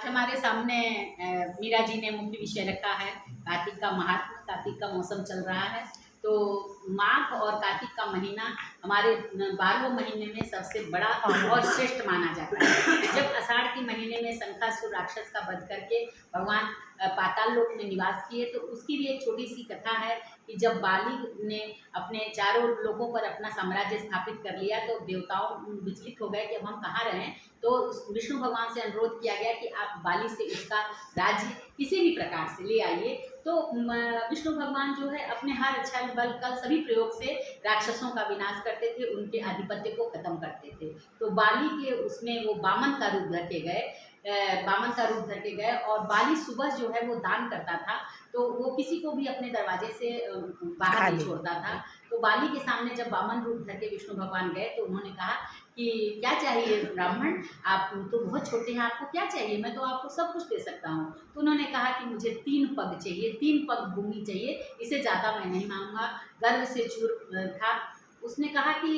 हमारे सामने मीरा जी ने मुख्य विषय रखा है कार्तिक का महात्म। कार्तिक का मौसम चल रहा है, तो माघ और कार्तिक का महीना हमारे 12 महीने में सबसे बड़ा और श्रेष्ठ माना जाता है। जब आषाढ़ के महीने में शंखासुर राक्षस का वध करके भगवान पाताल लोक में निवास किए, तो उसकी भी एक छोटी सी कथा है कि जब बाली ने अपने चारों लोगों पर अपना साम्राज्य स्थापित कर लिया, तो देवताओं विचलित हो गए कि अब हम कहाँ रहें। तो विष्णु भगवान से अनुरोध किया गया कि आप बाली से उसका राज्य किसी भी प्रकार से ले आइए। तो विष्णु भगवान जो है अपने हर छल बल कल सभी प्रयोग से राक्षसों का विनाश करते थे, उनके आधिपत्य को खत्म करते थे। तो बाली के उसमें वो बामन का रूप धर के गए और बाली सुबह जो है वो दान करता था, तो वो किसी को भी अपने दरवाजे से बाहर नहीं छोड़ता था। तो बाली के सामने जब बामन रूप धर के विष्णु भगवान गए, तो उन्होंने कहा कि क्या चाहिए ब्राह्मण, आप तो बहुत छोटे हैं, आपको क्या चाहिए, मैं तो आपको सब कुछ दे सकता हूँ। तो उन्होंने कहा कि मुझे 3 पग चाहिए, 3 पग भूमि चाहिए, इससे ज़्यादा मैं नहीं मांगूंगा। गर्व से चूर था। उसने कहा कि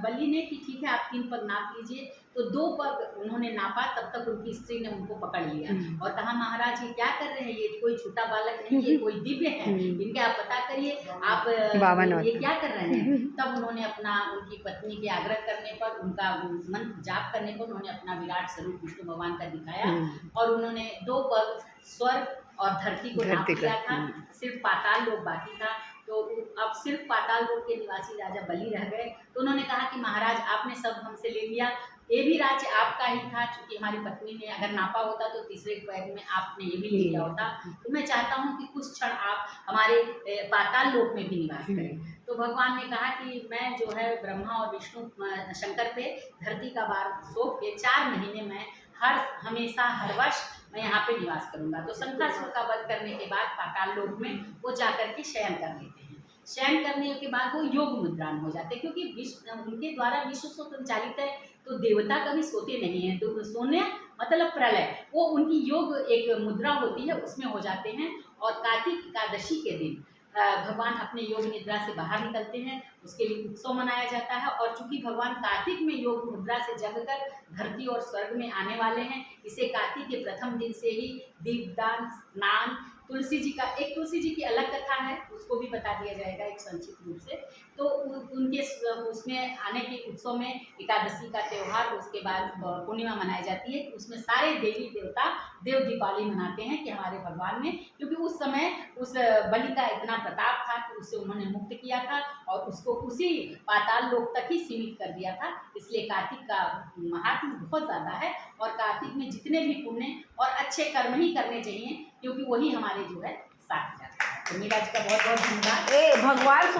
बलि ने कि ठीक है आप 3 पग नाप लीजिए। तो 2 पग उन्होंने नापा, तब तक उनकी स्त्री ने उनको पकड़ लिया और कहा महाराज ये क्या कर रहे हैं, ये कोई छोटा बालक नहीं, ये कोई दिव्य है, इनके आप पता करिए, आप ये क्या कर रहे हैं। तब उन्होंने अपना उनकी पत्नी के आग्रह करने पर, उनका मंत्र जाप करने पर उन्होंने अपना विराट स्वरूप विष्णु भगवान का दिखाया और उन्होंने 2 पग स्वर्ग और धरती को नाप लिया था, सिर्फ पाताल लोक बाकी था। तो अब सिर्फ पाताल लोक के निवासी राजा बलि रह गए। तो उन्होंने कहा कि महाराज आपने सब हमसे ले लिया, ये भी राज्य आपका ही था, क्योंकि हमारी पत्नी ने अगर नापा होता तो तीसरे पैग में आपने ये भी ले लिया होता। तो मैं चाहता हूँ कि कुछ क्षण आप हमारे पाताल लोक में भी निवास करें। तो भगवान ने कहा कि मैं जो है ब्रह्मा और विष्णु शंकर पे धरती का भार सौंप के 4 महीने में हमेशा हर वर्ष मैं यहाँ पे निवास करूँगा। तो शंखासुर का वध करने के बाद पाताल लोक में वो जाकर के शयन कर लेते हैं। शयन करने के बाद वो योग मुद्रा में हो जाते हैं, क्योंकि उनके द्वारा विश्व संचालित है, तो देवता कभी सोते नहीं हैं। तो सोने मतलब प्रलय, वो उनकी योग एक मुद्रा होती है, उसमें हो जाते हैं। और कार्तिक एकादशी के दिन भगवान अपने योग निद्रा से बाहर निकलते हैं, उसके लिए उत्सव मनाया जाता है। और चूंकि भगवान कार्तिक में योग मुद्रा से जगकर धरती और स्वर्ग में आने वाले हैं, इसे कार्तिक के प्रथम दिन से ही दीपदान, स्नान, तुलसी जी की अलग कथा है, उसको भी बता दिया जाएगा एक संक्षिप्त रूप से। तो उनके उसमें आने के उत्सव में एकादशी का त्यौहार, उसके बाद पूर्णिमा मनाई जाती है। उसमें सारे देवी देवता देव दीपावली मनाते हैं कि हमारे भगवान ने, क्योंकि उस समय उस बलि का इतना प्रताप था कि उसे उन्होंने मुक्त किया था और उसको उसी पाताल लोक तक ही सीमित कर दिया था। इसलिए कार्तिक का महात्म बहुत ज़्यादा है और कार्तिक में जितने भी पुण्य और अच्छे कर्म ही करने चाहिए, क्योंकि वही हमारे जो है साथ जाता है। तो मीरा जी का बहुत बहुत धन्यवाद। भगवान